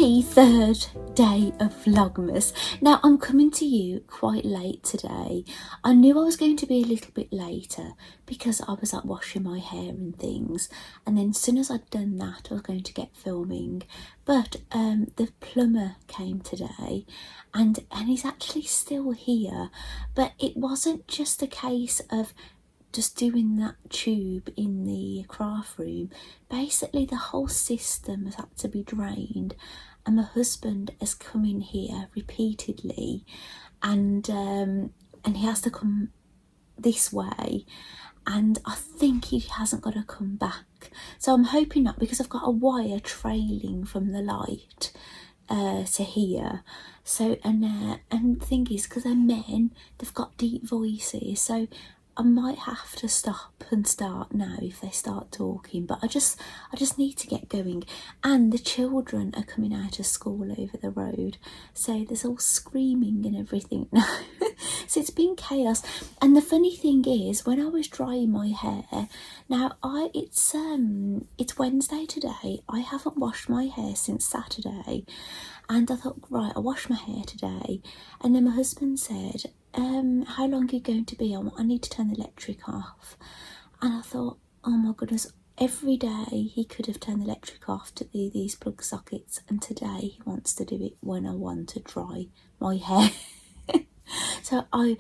Happy third day of Vlogmas. Now I'm coming to you quite late today. I knew I was going to be a little bit later because I was like washing my hair and things, and then as soon as I'd done that I was going to get filming, but the plumber came today and he's actually still here. But it wasn't just a case of just doing that tube in the craft room. Basically the whole system has had to be drained, and my husband has come in here repeatedly, and he has to come this way, and I think he hasn't got to come back. So I'm hoping not, because I've got a wire trailing from the light to here. So and the thing is, because they're men, they've got deep voices, so I might have to stop and start now if they start talking, but I just need to get going. And the children are coming out of school over the road, so there's all screaming and everything now. So it's been chaos. And the funny thing is, when I was drying my hair, now it's Wednesday today, I haven't washed my hair since Saturday, and I thought, right, I'll wash my hair today. And then my husband said, how long are you going to be on? I need to turn the electric off. And I thought, oh my goodness, every day he could have turned the electric off to these plug sockets, and today he wants to do it when I want to dry my hair. So I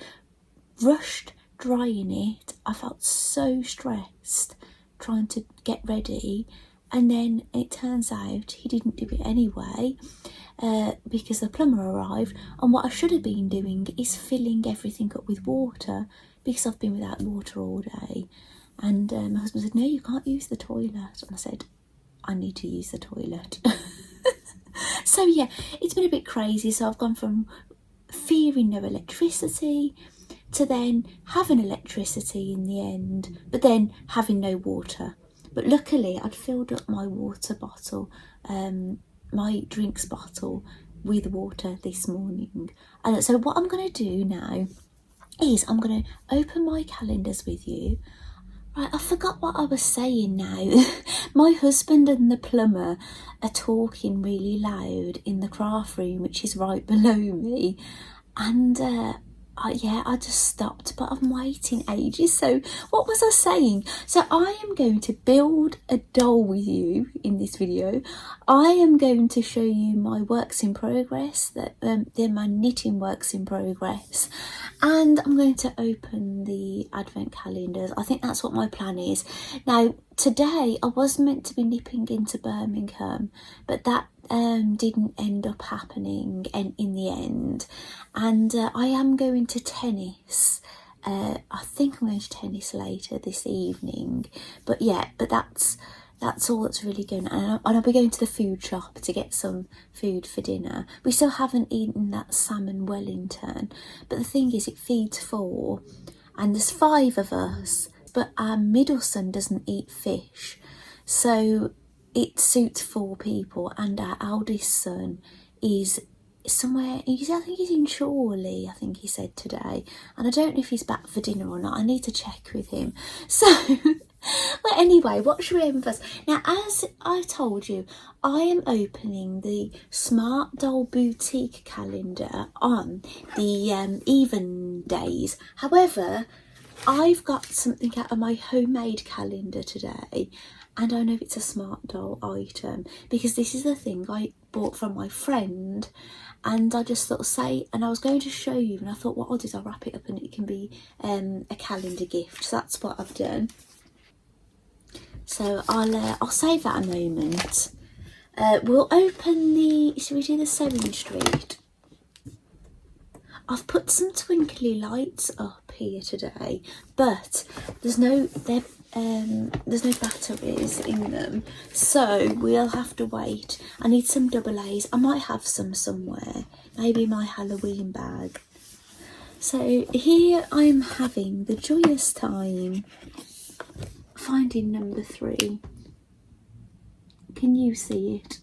rushed drying it. I felt so stressed trying to get ready, and then it turns out he didn't do it anyway, because the plumber arrived, and what I should have been doing is filling everything up with water, because I've been without water all day. And my husband said, no, you can't use the toilet. And I said, I need to use the toilet. So yeah, it's been a bit crazy. So I've gone from fearing no electricity to then having electricity in the end, but then having no water. But luckily I'd filled up my water bottle, my drinks bottle, with water this morning. And so what I'm going to do now is I'm going to open my calendars with you. Right, I forgot what I was saying now. My husband and the plumber are talking really loud in the craft room, which is right below me, and I just stopped, but I'm waiting ages. So what was I saying? So I am going to build a doll with you in this video. I am going to show you my works in progress, they're my knitting works in progress, and I'm going to open the advent calendars. I think that's what my plan is. Now today I was meant to be nipping into Birmingham, but that didn't end up happening in the end, and I am going to tennis. I think I'm going to tennis later this evening, but that's all that's really going on. And I'll be going to the food shop to get some food for dinner. We still haven't eaten that salmon Wellington, but the thing is, it feeds 4 and there's 5 of us, but our middle son doesn't eat fish, so it suits 4 people, and our eldest son is somewhere, I think he's in Chorley, I think he said today, and I don't know if he's back for dinner or not. I need to check with him. So well, anyway, what should we open first? Now, as I told you, I am opening the Smart Doll Boutique calendar on the even days. However, I've got something out of my homemade calendar today, and I know it's a Smart Doll item because this is the thing I bought from my friend, and I just thought, and I was going to show you, and I thought what I'll do is I'll wrap it up and it can be a calendar gift. So that's what I've done. So I'll save that a moment. We'll open should we do the Sewing Street? I've put some twinkly lights up here today, but there's no batteries in them, so we'll have to wait. I need some double A's. I might have some somewhere, maybe my Halloween bag. So here I'm having the joyous time finding number 3. Can you see it?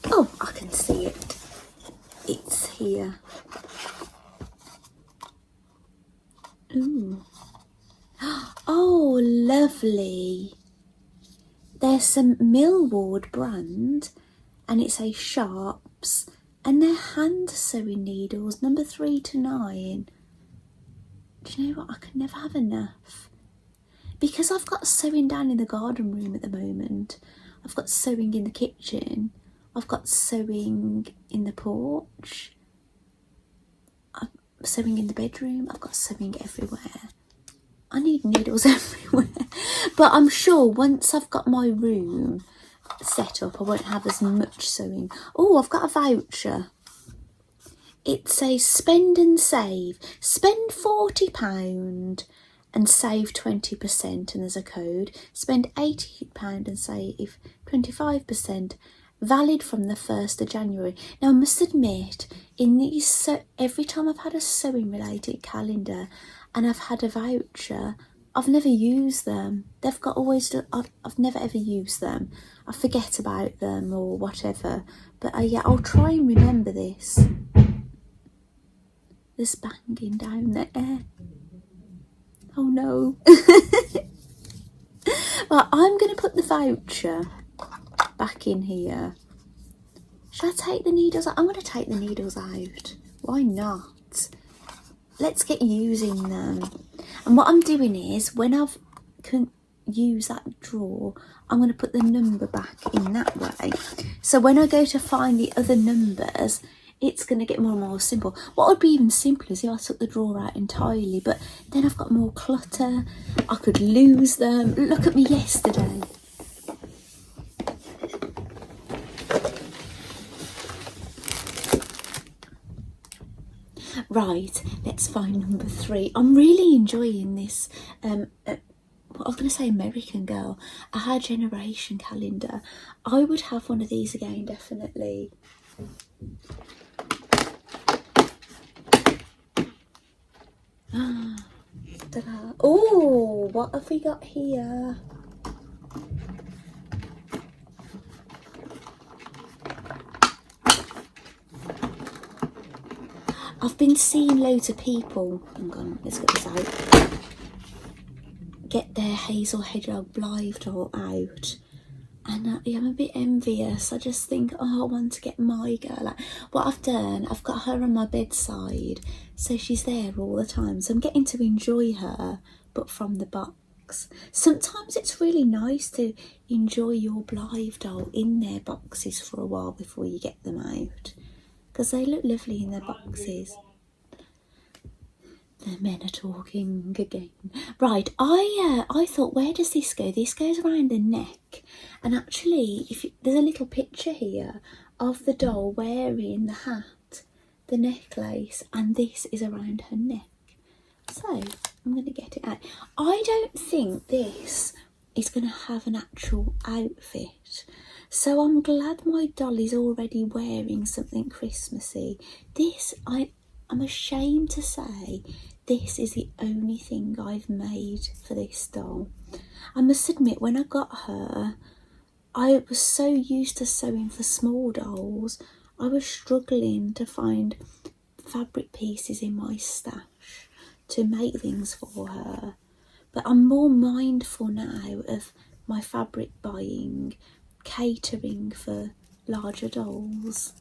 Oh, I can see it. It's here. Ooh. Oh, lovely. There's some Millward brand, and it's a Sharps, and they're hand sewing needles, number 3 to 9. Do you know what? I can never have enough. Because I've got sewing down in the garden room at the moment. I've got sewing in the kitchen. I've got sewing in the porch. I'm sewing in the bedroom. I've got sewing everywhere. I need needles everywhere. But I'm sure once I've got my room set up, I won't have as much sewing. Oh, I've got a voucher. It says spend and save. Spend £40 and save 20%, and there's a code. Spend £80 and save 25%. Valid from the 1st of January. Now I must admit, in these every time I've had a sewing related calendar and I've had a voucher, I've never used them. They've got always, I've never ever used them. I forget about them or whatever. But yeah, I'll try and remember this. There's banging down there. Oh no. Well, I'm going to put the voucher back in here. Shall I take the needles out? I'm going to take the needles out. Why not? Let's get using them. And what I'm doing is, when I've can use that drawer, I'm going to put the number back in that way. So when I go to find the other numbers, it's going to get more and more simple. What would be even simpler is if I took the drawer out entirely, but then I've got more clutter. I could lose them. Look at me yesterday. Right, let's find number 3. I'm really enjoying this. What I was going to say, American Girl, a Her Generation calendar. I would have one of these again, definitely. Oh, what have we got here? I've been seeing loads of people, hang on, let's get this out, get their Hazel Hedgehog Blythe doll out, and yeah, I'm a bit envious. I just think, oh, I want to get my girl out. What I've done, I've got her on my bedside, so she's there all the time, so I'm getting to enjoy her, but from the box. Sometimes it's really nice to enjoy your Blythe doll in their boxes for a while before you get them out, because they look lovely in their boxes. The men are talking again. Right, I thought, where does this go? This goes around the neck, and actually, there's a little picture here of the doll wearing the hat, the necklace, and this is around her neck. So I'm going to get it out. I don't think this is going to have an actual outfit, so I'm glad my doll is already wearing something Christmassy. This, I'm ashamed to say, this is the only thing I've made for this doll. I must admit, when I got her, I was so used to sewing for small dolls, I was struggling to find fabric pieces in my stash to make things for her. But I'm more mindful now of my fabric buying, catering for larger dolls.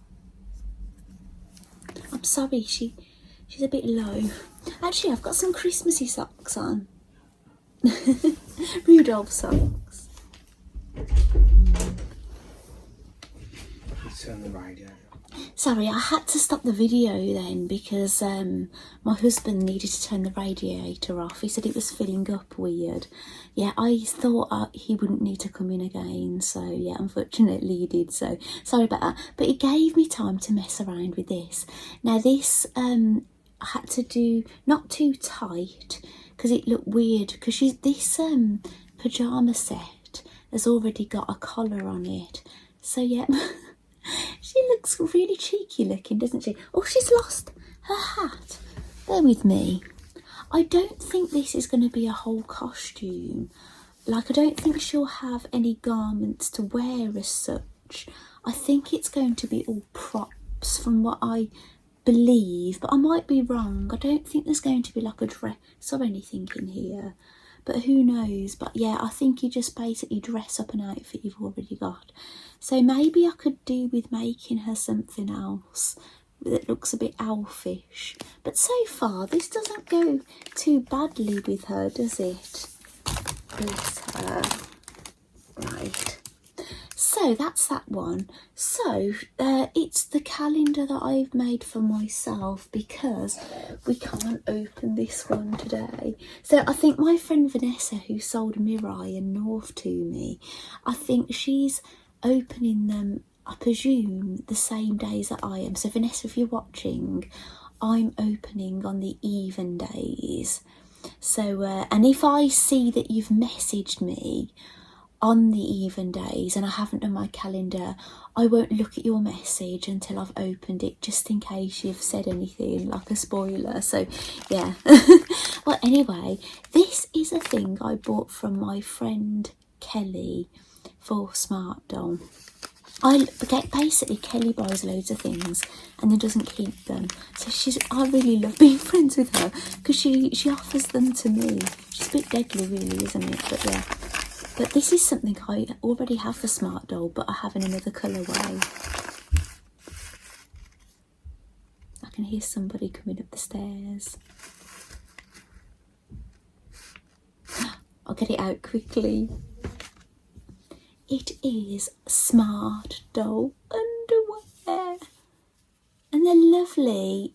I'm sorry, she's a bit low. Actually, I've got some Christmassy socks on. Rudolph socks. Let's turn the radio. Sorry, I had to stop the video then because my husband needed to turn the radiator off. He said it was filling up weird. Yeah, I thought he wouldn't need to come in again, so yeah, unfortunately he did, so sorry about that. But it gave me time to mess around with this. Now this, I had to do not too tight because it looked weird, because this pyjama set has already got a collar on it, so yeah. She looks really cheeky looking, doesn't she? Oh, she's lost her hat. Bear with me. I don't think this is going to be a whole costume. Like, I don't think she'll have any garments to wear as such. I think it's going to be all props from what I believe, but I might be wrong. I don't think there's going to be like a dress or anything in here. but who knows. But yeah, I think you just basically dress up an outfit you've already got. So maybe I could do with making her something else that looks a bit elfish. But so far this doesn't go too badly with her, does it? Bless her. Right, so that's that one. So it's the calendar that I've made for myself, because we can't open this one today. So I think my friend Vanessa, who sold Mirai and North to me, I think she's opening them, I presume, the same days that I am. So Vanessa, if you're watching, I'm opening on the even days. So and if I see that you've messaged me on the even days and I haven't done my calendar, I won't look at your message until I've opened it, just in case you've said anything like a spoiler. So yeah. Well, anyway, this is a thing I bought from my friend Kelly for Smart Doll. Basically, Kelly buys loads of things and then doesn't keep them. So I really love being friends with her, because she offers them to me. She's a bit deadly, really, isn't it? But yeah. But this is something I already have for Smart Doll, but I have in another colourway. I can hear somebody coming up the stairs. I'll get it out quickly. It is Smart Doll underwear. And they're lovely.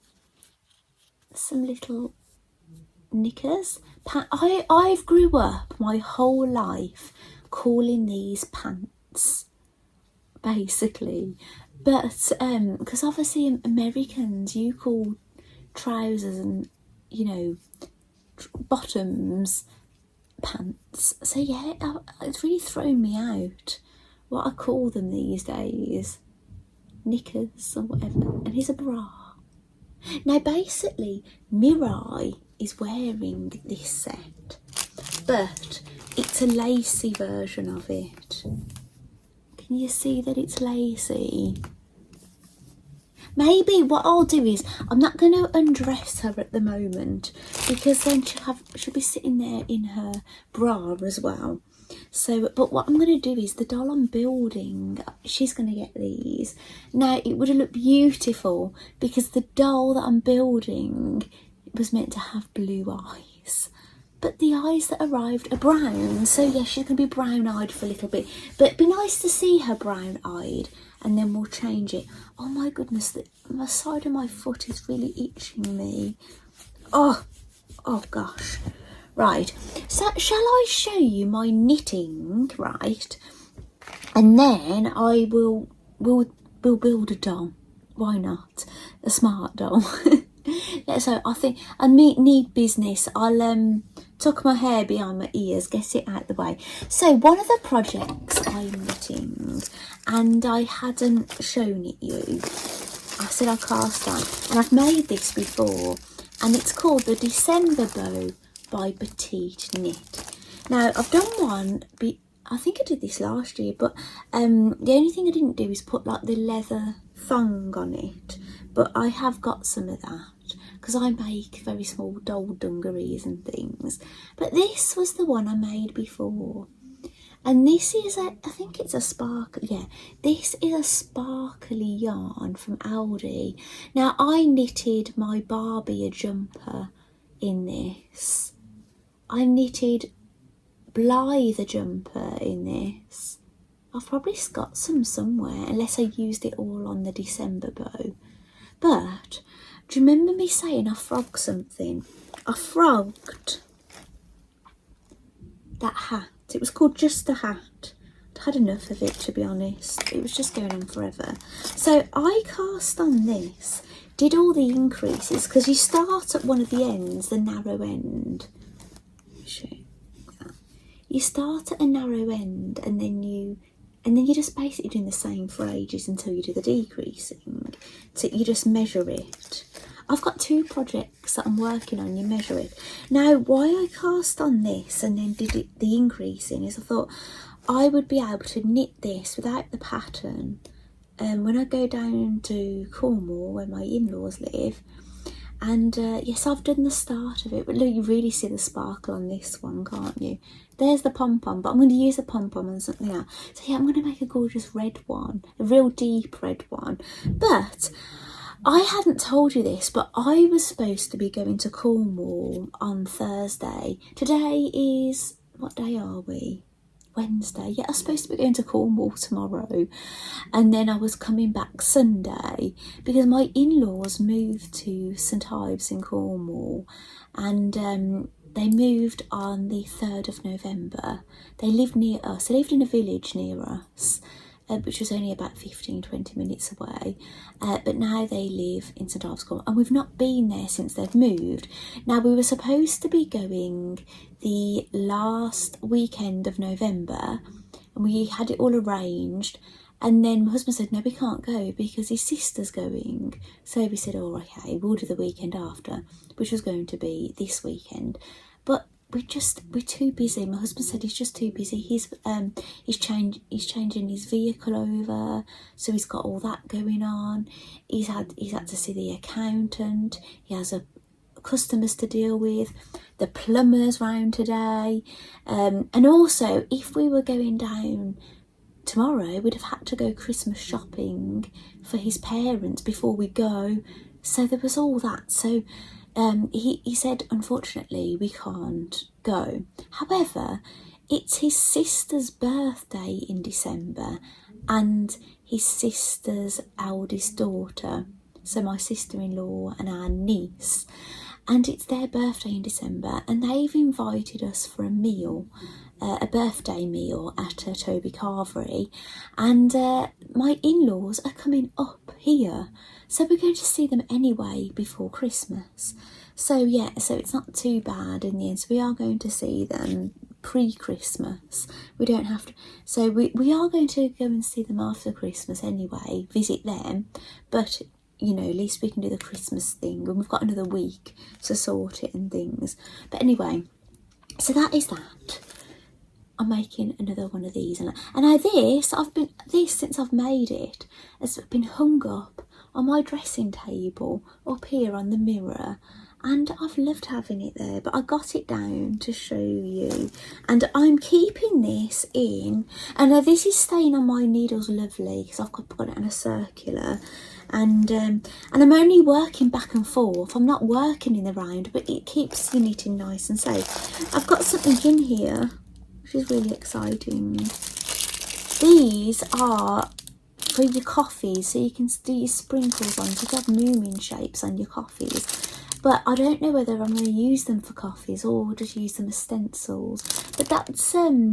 Some little knickers. I've grew up my whole life calling these pants, basically. But because obviously Americans, you call trousers and, you know, bottoms pants. So yeah, it's really thrown me out what I call them these days. Knickers or whatever. And here's a bra. Now basically Mirai is wearing this set, but it's a lacy version of it. Can you see that it's lacy? Maybe what I'll do is, I'm not going to undress her at the moment, because then she'll be sitting there in her bra as well. So, but what I'm going to do is, the doll I'm building, she's going to get these. Now, it would have looked beautiful, because the doll that I'm building was meant to have blue eyes. But the eyes that arrived are brown. So yeah, she's going to be brown-eyed for a little bit. But it'd be nice to see her brown-eyed, and then we'll change it. Oh my goodness, the side of my foot is really itching me. Oh gosh. Right, so shall I show you my knitting, right? And then I will build a doll. Why not? A Smart Doll. So I think I need business. I'll tuck my hair behind my ears, get it out the way. So one of the projects I'm knitting, and I hadn't shown it you, I said I cast on, and I've made this before, and it's called the December Bow by Petite Knit. Now I've done one, I think I did this last year, but the only thing I didn't do is put like the leather thong on it, but I have got some of that, because I make very small doll dungarees and things. But this was the one I made before, and this is I think it's a sparkle, yeah, this is a sparkly yarn from Aldi. Now I knitted my Barbie a jumper in this. I knitted Blythe a jumper in this. I've probably got some somewhere, unless I used it all on the December bow. But do you remember me saying I frogged something? I frogged that hat. It was called Just a Hat. I'd had enough of it, to be honest. It was just going on forever. So I cast on this, did all the increases, because you start at one of the ends, the narrow end. You start at a narrow end, and then you're just basically doing the same for ages until you do the decreasing. So you just measure it. I've got 2 projects that I'm working on, you measure it. Now, why I cast on this and then did the increasing is I thought I would be able to knit this without the pattern when I go down to Cornwall, where my in-laws live, And yes, I've done the start of it, but look, you really see the sparkle on this one, can't you? There's the pom-pom, but I'm going to use the pom-pom and something else. So yeah, I'm going to make a gorgeous red one, a real deep red one. But I hadn't told you this, but I was supposed to be going to Cornwall on Thursday. Today is, what day are we? Wednesday. Yeah, I was supposed to be going to Cornwall tomorrow, and then I was coming back Sunday because my in-laws moved to St Ives in Cornwall, and they moved on the 3rd of November. They lived near us. They lived in a village near us, which was only about 15-20 minutes away, but now they live in St Ives Cornwall, and we've not been there since they've moved. Now, we were supposed to be going the last weekend of November, and we had it all arranged, and then my husband said no, we can't go because his sister's going. So we said, oh, okay, we'll do the weekend after, which was going to be this weekend. But we're too busy. My husband said he's just too busy. He's changing his vehicle over, so he's got all that going on. He's had to see the accountant. He has customers to deal with. The plumber's round today, and also if we were going down tomorrow, we'd have had to go Christmas shopping for his parents before we go. So there was all that. So he said, unfortunately, we can't go. However, it's his sister's birthday in December and his sister's eldest daughter, so my sister-in-law and our niece, and it's their birthday in December, and they've invited us for a meal, a birthday meal at Toby Carvery, and my in-laws are coming up here, so we're going to see them anyway before Christmas. So yeah, so it's not too bad in the end. So we are going to see them pre-Christmas. We don't have to, so we are going to go and see them after Christmas anyway, visit them, but you know, at least we can do the Christmas thing, and we've got another week to sort it and things. But anyway, so that is that. I'm making another one of these, and now this since I've made it has been hung up on my dressing table up here on the mirror, and I've loved having it there, but I got it down to show you, and I'm keeping this in, and this is staying on my needles lovely because I've got it in a circular, and I'm only working back and forth. I'm not working in the round, but it keeps the knitting nice and safe. I've got something in here which is really exciting. These are for your coffees, so you can do your sprinkles on, so you can have moomin shapes on your coffees. But I don't know whether I'm going to use them for coffees or just use them as stencils. But that's moomin,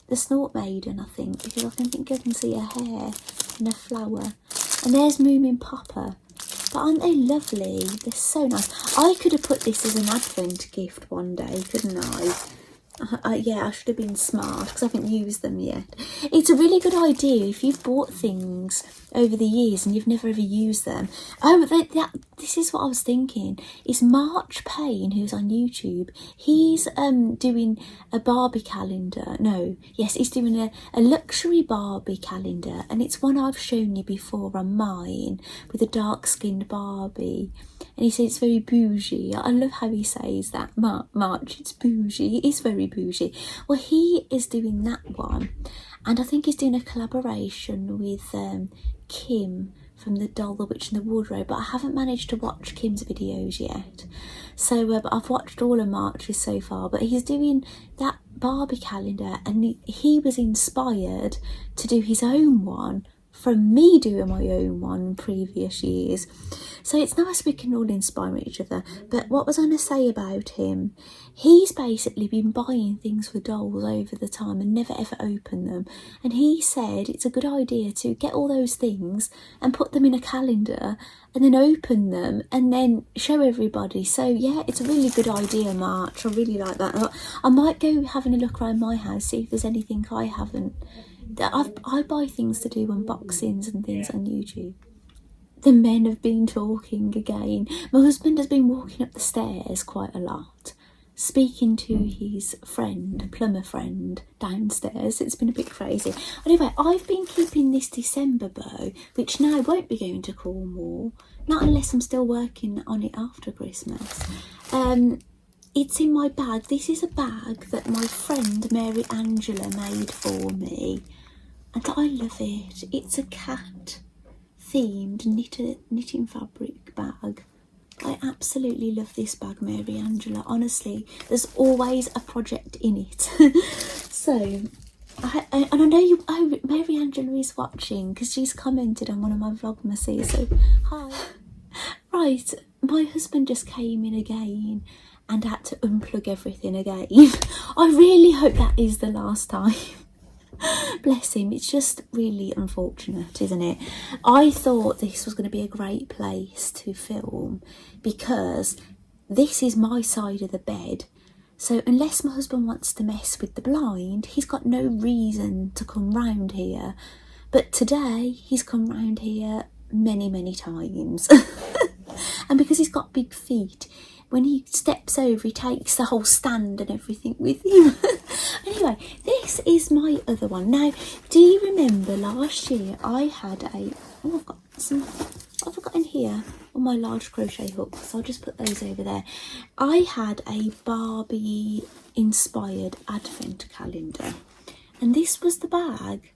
the Snort Maiden, I think, because I think I can see her hair and her flower. And there's Moomin Popper. But aren't they lovely? They're so nice. I could have put this as an advent gift one day, couldn't I? Yeah, I should have been smart because I haven't used them yet. It's a really good idea if you've bought things over the years and you've never ever used them. Oh, this is what I was thinking. Is March Payne, who's on YouTube, he's doing a Barbie calendar. No, yes, he's doing a luxury Barbie calendar, and it's one I've shown you before on mine with a dark-skinned Barbie. And he says it's very bougie. I love how he says that. March, it's bougie. It is very bougie. Well, he is doing that one. And I think he's doing a collaboration with Kim from The Doll, the Witch and the Wardrobe. But I haven't managed to watch Kim's videos yet. So but I've watched all of March's so far. But he's doing that Barbie calendar. And he was inspired to do his own one from me doing my own one in previous years. So it's nice we can all inspire each other. But what was I going to say about him? He's basically been buying things for dolls over the time and never ever opened them. And he said it's a good idea to get all those things and put them in a calendar and then open them and then show everybody. So yeah, it's a really good idea, March. I really like that. I might go having a look around my house, see if there's anything I haven't. I buy things to do unboxings and things on YouTube. The men have been talking again. My husband has been walking up the stairs quite a lot, speaking to his friend, plumber friend, downstairs. It's been a bit crazy. Anyway, I've been keeping this December bow, which now won't be going to Cornwall, not unless I'm still working on it after Christmas. It's in my bag. This is a bag that my friend Mary Angela made for me, and I love it. It's a cat themed knitting fabric bag. I absolutely love this bag, Mary Angela. Honestly, there's always a project in it. So, and I know you. Oh, Mary Angela is watching because she's commented on one of my Vlogmases. So, hi. Right, my husband just came in again and had to unplug everything again. I really hope that is the last time. Bless him. It's just really unfortunate, isn't it? I thought this was going to be a great place to film because this is my side of the bed. So unless my husband wants to mess with the blind, he's got no reason to come round here. But today he's come round here many times. And because he's got big feet, when he steps over, he takes the whole stand and everything with him. Anyway, this is my other one. Now, do you remember last year I had a... Oh, I've got some... What have I got in here? All my large crochet hooks. So I'll just put those over there. I had a Barbie-inspired advent calendar. And this was the bag.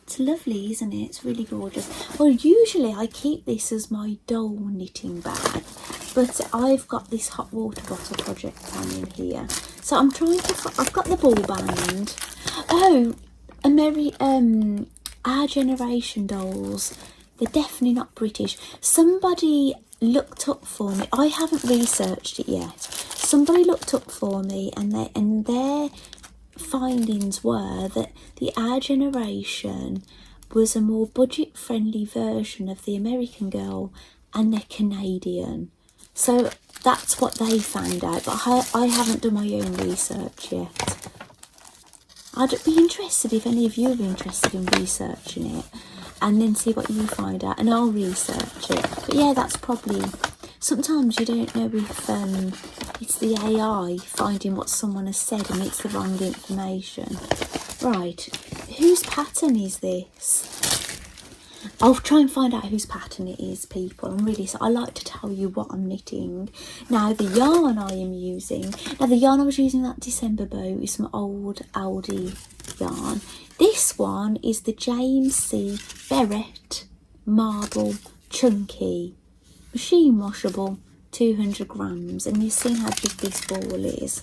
It's lovely, isn't it? It's really gorgeous. Well, usually I keep this as my doll knitting bag, but I've got this hot water bottle project on in here. So I'm trying to... I've got the ball band. Oh, Our Generation dolls. They're definitely not British. Somebody looked up for me. I haven't researched it yet. Somebody looked up for me, and their findings were that the Our Generation was a more budget-friendly version of the American Girl, and they're Canadian. So that's what they found out, but I haven't done my own research yet. I'd be interested if any of you are interested in researching it, and then see what you find out, and I'll research it. But yeah, that's probably... Sometimes you don't know if it's the AI finding what someone has said and it's the wrong information. Right, whose pattern is this? I'll try and find out whose pattern it is, people. I like to tell you what I'm knitting. Now, the yarn I am using... Now, the yarn I was using that December bow is some old Aldi yarn. This one is the James C. Barrett Marble Chunky. Machine washable, 200 grams, and you've seen how big this ball is.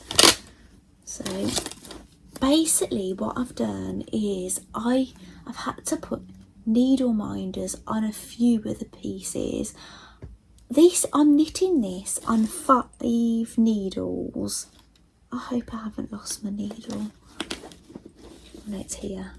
So basically what I've done is I've had to put needle minders on a few of the pieces. I'm knitting this on 5 needles. I hope I haven't lost my needle. No, it's here.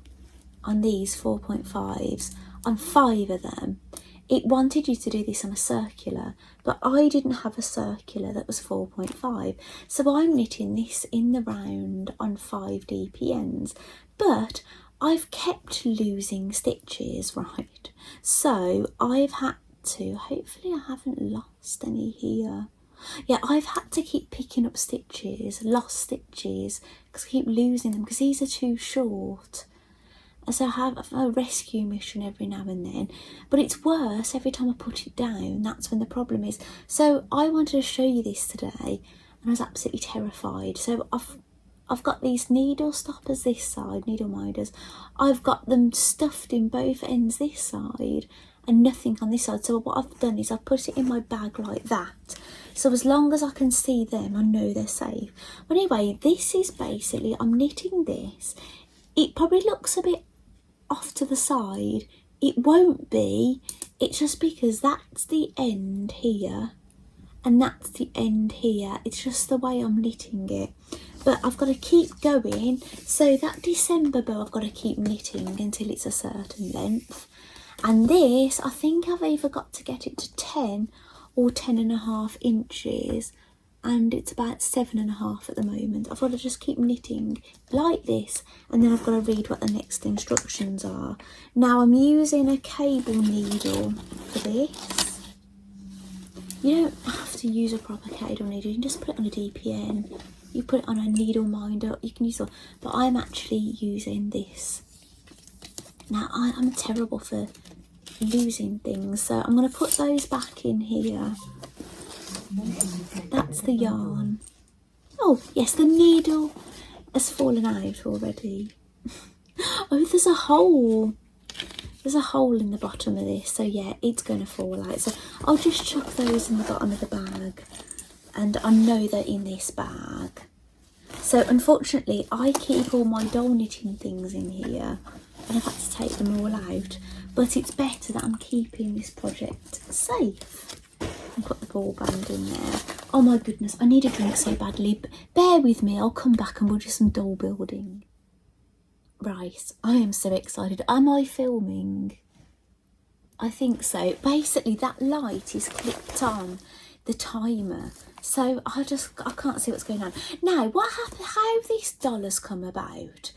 On these 4.5s, on 5 of them. It wanted you to do this on a circular, but I didn't have a circular that was 4.5. So I'm knitting this in the round on 5 DPNs, but I've kept losing stitches, right? So I've had to, hopefully I haven't lost any here. Yeah, I've had to keep picking up stitches, lost stitches, because I keep losing them because these are too short. So I have a rescue mission every now and then, but it's worse every time I put it down. That's when the problem is. So I wanted to show you this today, and I was absolutely terrified. So I've got these needle stoppers this side, needle minders. I've got them stuffed in both ends this side, and nothing on this side. So what I've done is I've put it in my bag like that. So as long as I can see them, I know they're safe. But anyway, this is basically, I'm knitting this. It probably looks a bit off to the side. It won't be. It's just because that's the end here and that's the end here. It's just the way I'm knitting it. But I've got to keep going. So that December bow I've got to keep knitting until it's a certain length. And this, I think I've either got to get it to 10 or 10.5 inches. And it's about 7.5 at the moment. I've got to just keep knitting like this, and then I've got to read what the next instructions are. Now I'm using a cable needle for this, You don't have to use a proper candle needle, you can just put it on a DPN, you put it on a needle minder, you can use it, but I'm actually using this. Now I'm terrible for losing things, so I'm going to put those back in here. That's the yarn. Oh yes, the needle has fallen out already. Oh, there's a hole. There's a hole in the bottom of this, so yeah, it's going to fall out. So I'll just chuck those in the bottom of the bag, and I know they're in this bag. So unfortunately, I keep all my doll knitting things in here, and I've had to take them all out. But it's better that I'm keeping this project safe. And put the ball band in there. Oh my goodness, I need a drink so badly. Bear with me, I'll come back and we'll do some doll building. Right, I am so excited. Am I filming? I think so. Basically, that light is clipped on the timer, so I can't see what's going on. Now, what happened? How this doll has come about?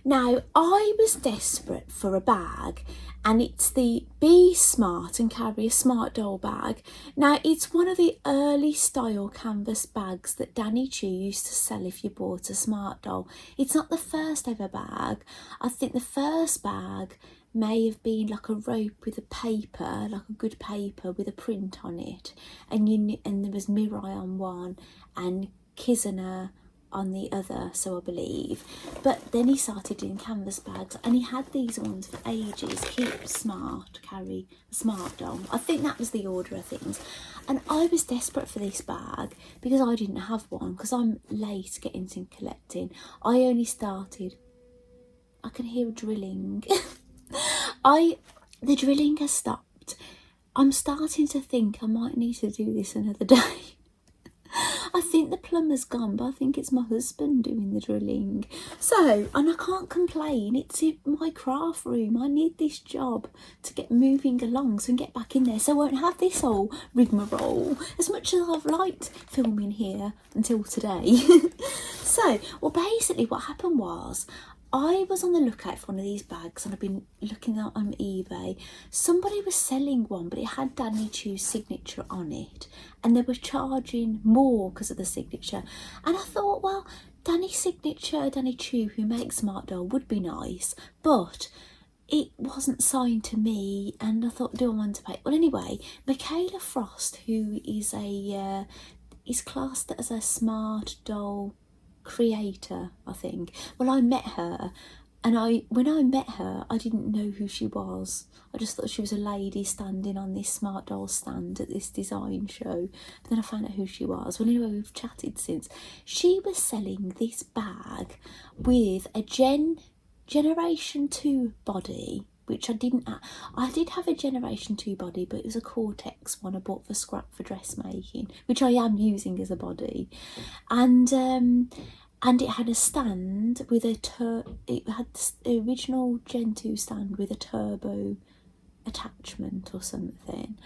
Now, I was desperate for a bag, and it's the Be Smart and Carry a Smart Doll bag. Now, it's one of the early style canvas bags that Danny Chu used to sell if you bought a smart doll. It's not the first ever bag. I think the first bag may have been like a rope with a paper, like a good paper with a print on it, and there was Mirai on one and Kizuna on the other, so I believe. But then he started doing canvas bags, and he had these ones for ages. Keep smart, carry a smart doll. I think that was the order of things. And I was desperate for this bag because I didn't have one, because I'm late getting into collecting. I only started, I can hear drilling. The drilling has stopped. I'm starting to think I might need to do this another day. I think the plumber's gone, but I think it's my husband doing the drilling. So, and I can't complain, it's in my craft room. I need this job to get moving along so I can get back in there, so I won't have this whole rigmarole, as much as I've liked filming here until today. So, well, basically what happened was, I was on the lookout for one of these bags, and I've been looking out on eBay. Somebody was selling one, but it had Danny Chu's signature on it, and they were charging more because of the signature. And I thought, well, Danny's signature, Danny Chu, who makes Smart Doll, would be nice, but it wasn't signed to me, and I thought, do I want to pay? Well, anyway, Michaela Frost, who is is classed as a Smart Doll creator, I think. Well, I met her, and when I met her, I didn't know who she was. I just thought she was a lady standing on this Smart Doll stand at this design show. But then I found out who she was. Well, anyway, we've chatted since. She was selling this bag with a Generation 2 body, which I didn't. I did have a Generation 2 body, but it was a Cortex one I bought for scrap for dressmaking, which I am using as a body, and it had a stand with it had the original Gen 2 stand with a turbo attachment or something,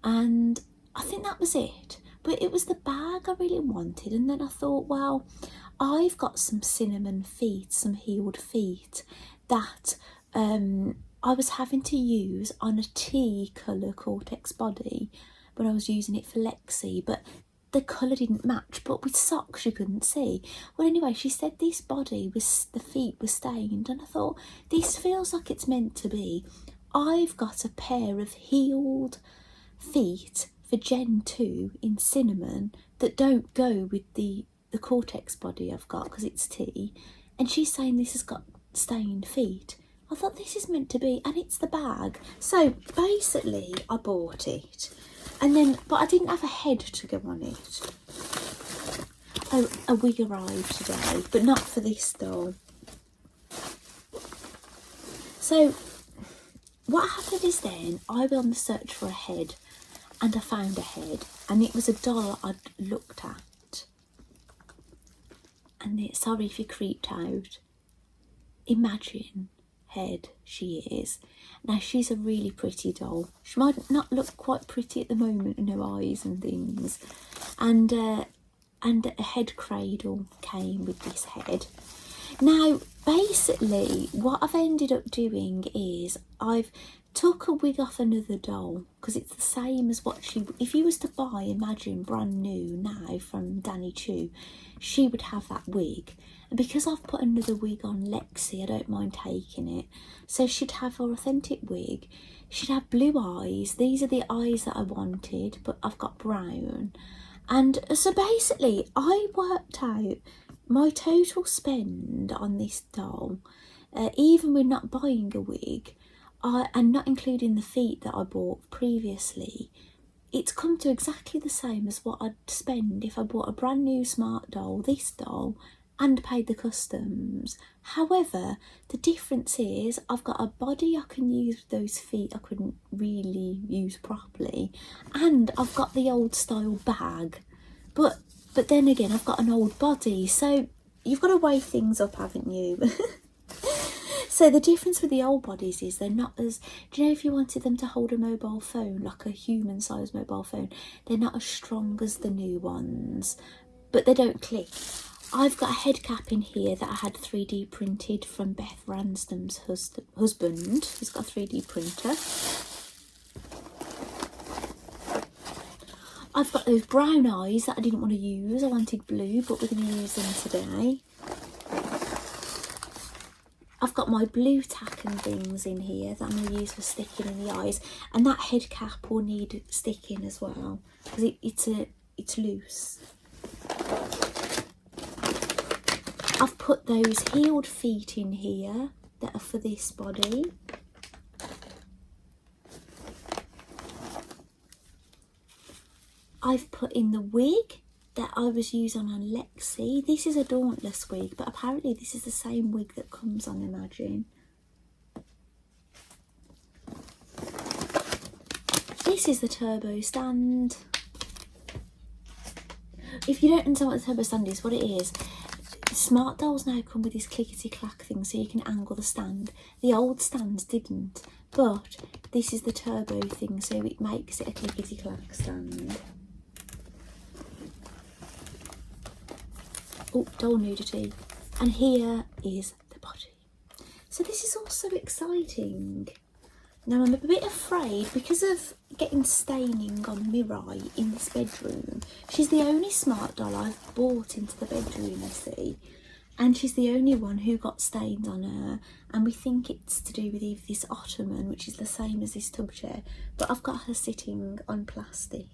and I think that was it. But it was the bag I really wanted, and then I thought, well, I've got some cinnamon feet, some heeled feet that I was having to use on a tea colour Cortex body when I was using it for Lexi, but the colour didn't match, but with socks you couldn't see. Well, anyway, she said this body was, the feet were stained, and I thought, this feels like it's meant to be. I've got a pair of heeled feet for Gen 2 in cinnamon that don't go with the Cortex body I've got because it's tea, and she's saying this has got stained feet. I thought, this is meant to be, and it's the bag. So basically I bought it, and then, but I didn't have a head to go on it. Oh, a wig arrived today, but not for this doll. So what happened is, then I was on the search for a head, and I found a head, and it was a doll I'd looked at. And sorry if you creeped out. Imagine head she is. Now, she's a really pretty doll. She might not look quite pretty at the moment in her eyes and things, and a head cradle came with this head. Now, basically, what I've ended up doing is I've took a wig off another doll, because it's the same as what she, if you was to buy, imagine, brand new now from Danny Chu, she would have that wig. And because I've put another wig on Lexi, I don't mind taking it. So she'd have her authentic wig. She'd have blue eyes. These are the eyes that I wanted, but I've got brown. And so basically, I worked out my total spend on this doll, even with not buying a wig, and not including the feet that I bought previously, it's come to exactly the same as what I'd spend if I bought a brand new smart doll, this doll, and paid the customs. However, the difference is I've got a body I can use with those feet I couldn't really use properly, and I've got the old style bag, but then again I've got an old body, so you've got to weigh things up, haven't you? So the difference with the old bodies is they're not as, do you know, if you wanted them to hold a mobile phone, like a human sized mobile phone, they're not as strong as the new ones, but they don't click. I've got a head cap in here that I had 3D printed from Beth Ransom's husband. He's got a 3D printer. I've got those brown eyes that I didn't want to use. I wanted blue, but we're going to use them today. I've got my blue tack and things in here that I'm going to use for sticking in the eyes. And that head cap will need sticking as well, because it's loose. I've put those heeled feet in here that are for this body. I've put in the wig that I was using on Lexi. This is a Dauntless wig, but apparently this is the same wig that comes on Imagine. This is the turbo stand. If you don't understand what the turbo stand is, what it is, smart dolls now come with this clickety-clack thing so you can angle the stand. The old stands didn't, but this is the turbo thing, so it makes it a clickety-clack stand. Oh, doll nudity. And here is the body. So this is also exciting. Now I'm a bit afraid because of getting staining on Mirai in this bedroom. She's the only smart doll I've bought into the bedroom, you see. And she's the only one who got stains on her. And we think it's to do with either this ottoman, which is the same as this tub chair. But I've got her sitting on plastic,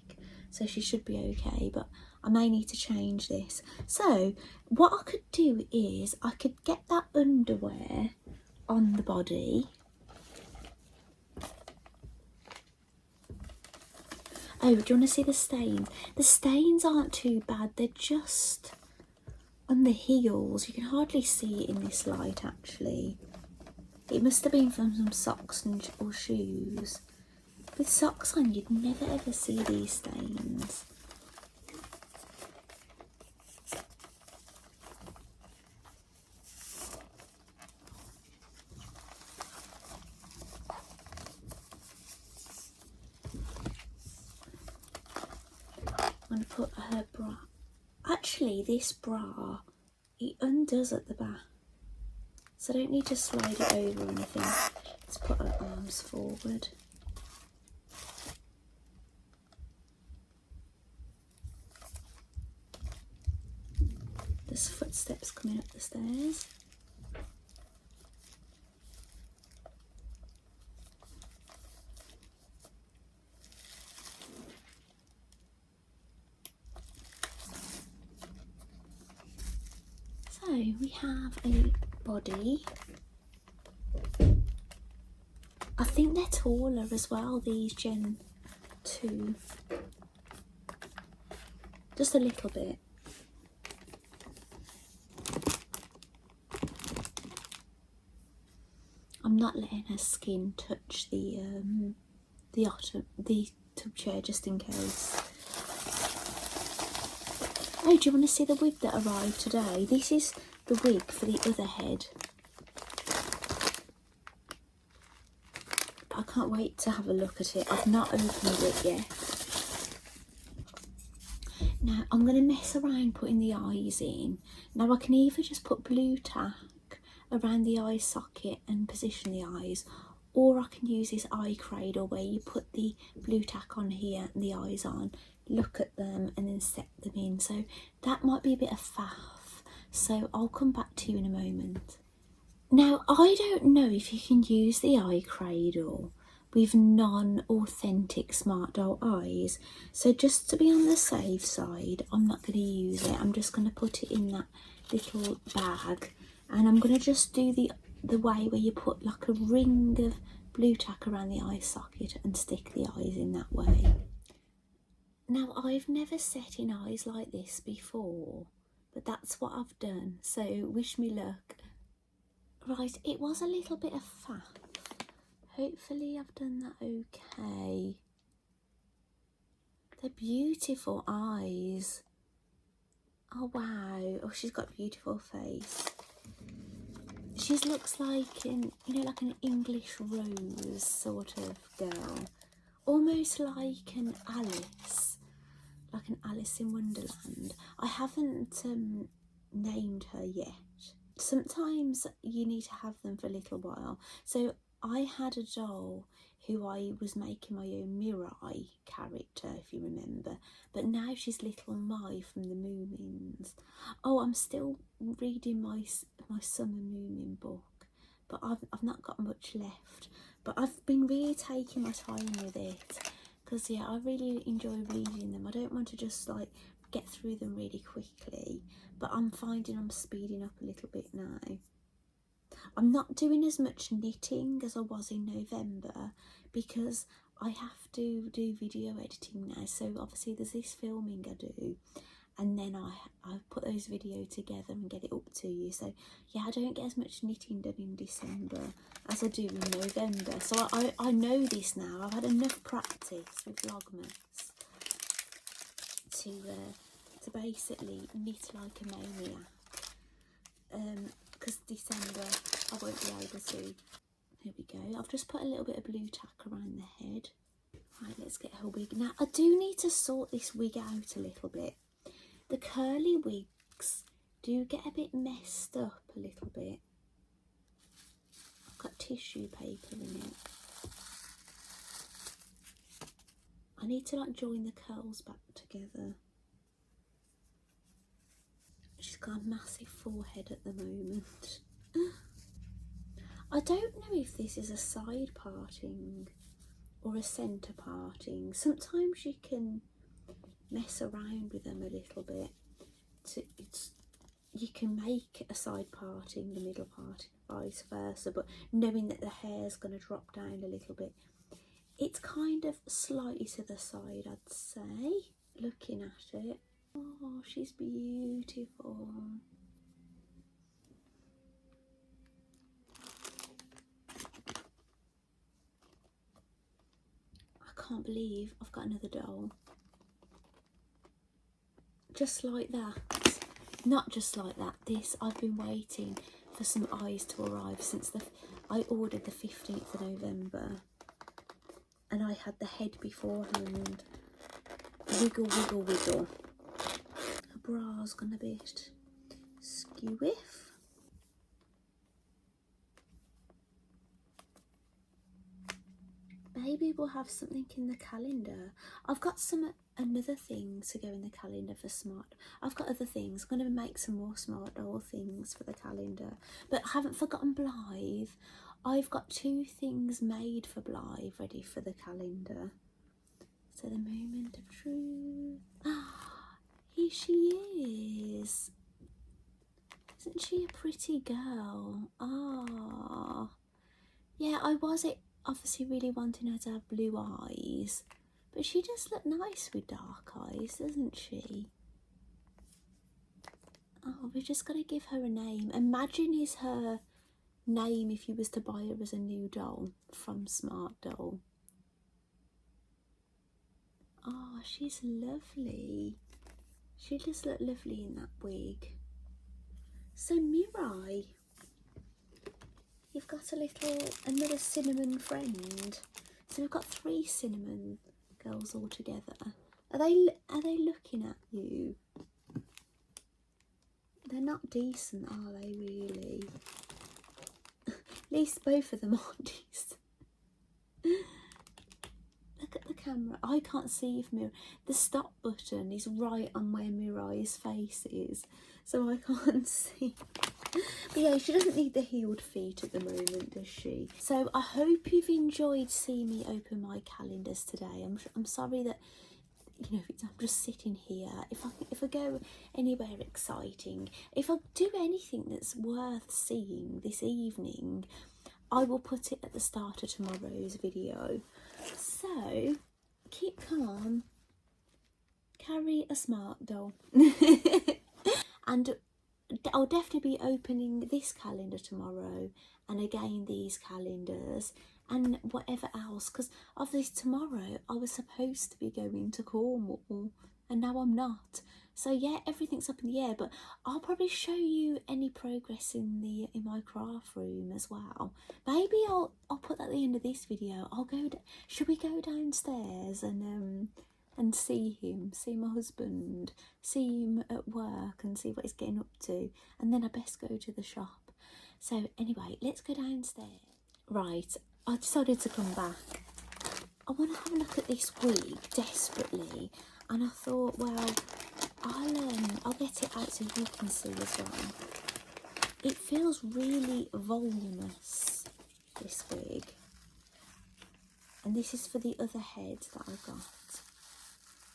so she should be okay. But I may need to change this. So what I could do is I could get that underwear on the body. Oh, do you want to see the stains? The stains aren't too bad. They're just on the heels. You can hardly see it in this light, actually. It must have been from some socks or shoes. With socks on, you'd never ever see these stains. I'm going to put her bra. Actually, this bra, it undoes at the back, so I don't need to slide it over or anything. Let's put her arms forward. There's footsteps coming up the stairs. So we have a body. I think they're taller as well, these Gen 2. Just a little bit. I'm not letting her skin touch the tub chair just in case. Oh, do you want to see the wig that arrived today? This is the wig for the other head. But I can't wait to have a look at it. I've not opened it yet. Now, I'm going to mess around putting the eyes in. Now, I can either just put blue tack around the eye socket and position the eyes, or I can use this eye cradle where you put the blue tack on here and the eyes on, look at them and then set them in. So that might be a bit of faff, so I'll come back to you in a moment. Now, I don't know if you can use the eye cradle with non-authentic Smart Doll eyes, so just to be on the safe side, I'm not going to use it. I'm just going to put it in that little bag, and I'm going to just do the way where you put like a ring of blue tack around the eye socket and stick the eyes in that way. Now, I've never set in eyes like this before, but that's what I've done, so wish me luck. Right, it was a little bit of faff. Hopefully I've done that okay. They're beautiful eyes. Oh wow, oh, she's got a beautiful face. She looks like an, you know, like an English rose sort of girl. Almost like an Alice in Wonderland. I haven't named her yet. Sometimes you need to have them for a little while. So I had a doll who I was making my own Mirai character, if you remember, but now she's Little Mai from the Moomins. Oh, I'm still reading my Summer Moomin book, but I've not got much left. But I've been really taking my time with it, because yeah, I really enjoy reading them. I don't want to just like get through them really quickly, but I'm finding I'm speeding up a little bit now. I'm not doing as much knitting as I was in November because I have to do video editing now, so obviously there's this filming I do, and then I put those videos together and get it up to you. So yeah, I don't get as much knitting done in December as I do in November. So I know this now. I've had enough practice with Vlogmas to basically knit like a maniac. Because December I won't be able to. Here we go. I've just put a little bit of blue tack around the head. Right, let's get her wig. Now I do need to sort this wig out a little bit. The curly wigs do get a bit messed up a little bit. I've got tissue paper in it. I need to like join the curls back together. She's got a massive forehead at the moment. I don't know if this is a side parting or a centre parting. Sometimes you can mess around with them a little bit. You can make a side parting, the middle parting, vice versa, but knowing that the hair's going to drop down a little bit. It's kind of slightly to the side, I'd say, looking at it. Oh, she's beautiful. I can't believe I've got another doll. Just like that. Not just like that. This, I've been waiting for some eyes to arrive since I ordered the 15th of November. And I had the head beforehand. Wiggle, wiggle, wiggle. Her bra's gone a bit skewiff. Maybe we'll have something in the calendar. I've got another thing to go in the calendar for Smart. I've got other things. I'm going to make some more Smart Doll things for the calendar. But I haven't forgotten Blythe. I've got 2 things made for Blythe ready for the calendar. So the moment of truth. Ah, here she is. Isn't she a pretty girl? Ah, yeah, I was obviously really wanting her to have blue eyes, but she does look nice with dark eyes, doesn't she? Oh, we've just got to give her a name. Imagine is her name if you was to buy her as a new doll from Smart Doll. Oh, she's lovely. She just looked lovely in that wig. So Mirai, you've got another cinnamon friend. So we've got 3 cinnamon girls all together. Are they looking at you? They're not decent, are they really? At least both of them are decent. Look at the camera. I can't see if the stop button is right on where Mirai's face is, so I can't see. But yeah, she doesn't need the healed feet at the moment, does she? So I hope you've enjoyed seeing me open my calendars today. I'm sorry that, you know, I'm just sitting here. If I go anywhere exciting, if I do anything that's worth seeing this evening, I will put it at the start of tomorrow's video. So keep calm, carry a smart doll. And I'll definitely be opening this calendar tomorrow, and again these calendars, and whatever else, because obviously tomorrow I was supposed to be going to Cornwall and now I'm not. So yeah, everything's up in the air, but I'll probably show you any progress in my craft room as well. Maybe I'll put that at the end of this video. Should we go downstairs and see him, see my husband, see him at work and see what he's getting up to, and then I best go to the shop. So anyway, let's go downstairs. Right, I decided to come back. I want to have a look at this wig desperately, and I thought, well, I'll get it out so you can see as well. It feels really voluminous, this wig, and this is for the other head that I got.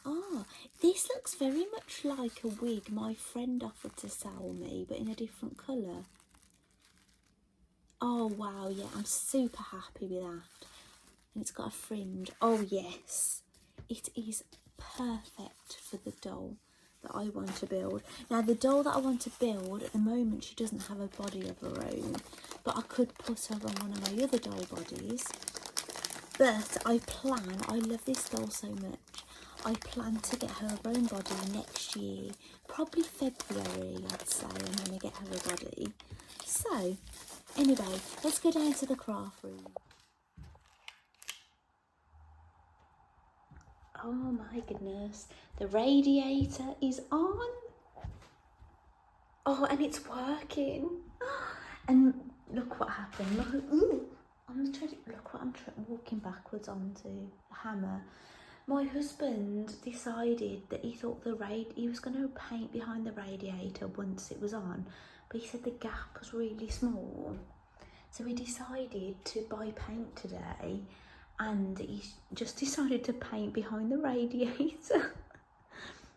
Ah, this looks very much like a wig my friend offered to sell me, but in a different colour. Oh wow, yeah, I'm super happy with that. And it's got a fringe. Oh yes, it is perfect for the doll that I want to build. Now the doll that I want to build, at the moment she doesn't have a body of her own, but I could put her on one of my other doll bodies. But I love this doll so much, I plan to get her own body next year, probably February I'd say. I'm going to get her a body. So anyway, let's go down to the craft room. Oh my goodness, the radiator is on. Oh, and it's working. And look what happened. Look, ooh, look what I'm walking backwards onto the hammer. My husband decided that he thought he was going to paint behind the radiator once it was on, but he said the gap was really small. So he decided to buy paint today, and he just decided to paint behind the radiator.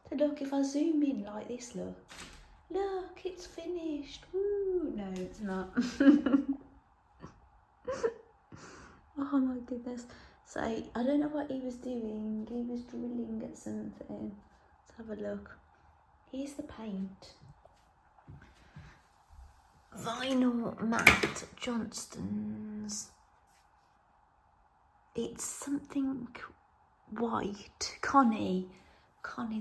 So look, if I zoom in like this, look, it's finished. Woo! No, it's not. Oh my goodness. So I don't know what he was doing. He was drilling at something. Let's have a look. Here's the paint. Vinyl Matte Johnston's. It's something white. Connie,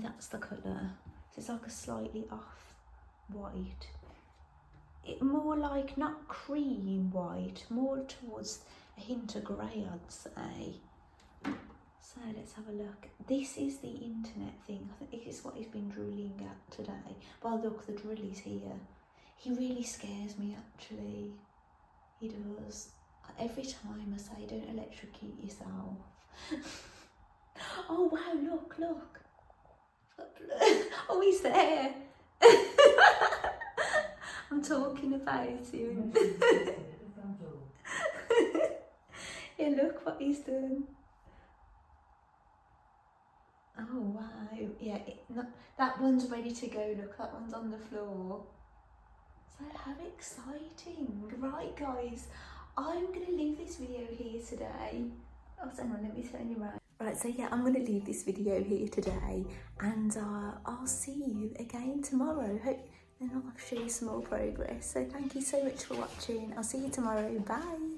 that's the colour. So it's like a slightly off white. It more like, not cream white, more towards a hint of grey, I'd say. So let's have a look. This is the internet thing. I think it's what he's been drilling at today. Well, look, the drill is here. He really scares me, actually. He does. Every time I say, don't electrocute yourself. Oh wow, look. Oh, he's there. I'm talking about him. Yeah, look what he's done. Oh wow, yeah, that one's ready to go. Look, that one's on the floor. So how exciting. Right guys, I'm going to leave this video here today. Oh, hang on, let me turn you around. Right, so yeah, I'm going to leave this video here today, and I'll see you again tomorrow. Then I'll show you some more progress. So thank you so much for watching. I'll see you tomorrow. Bye.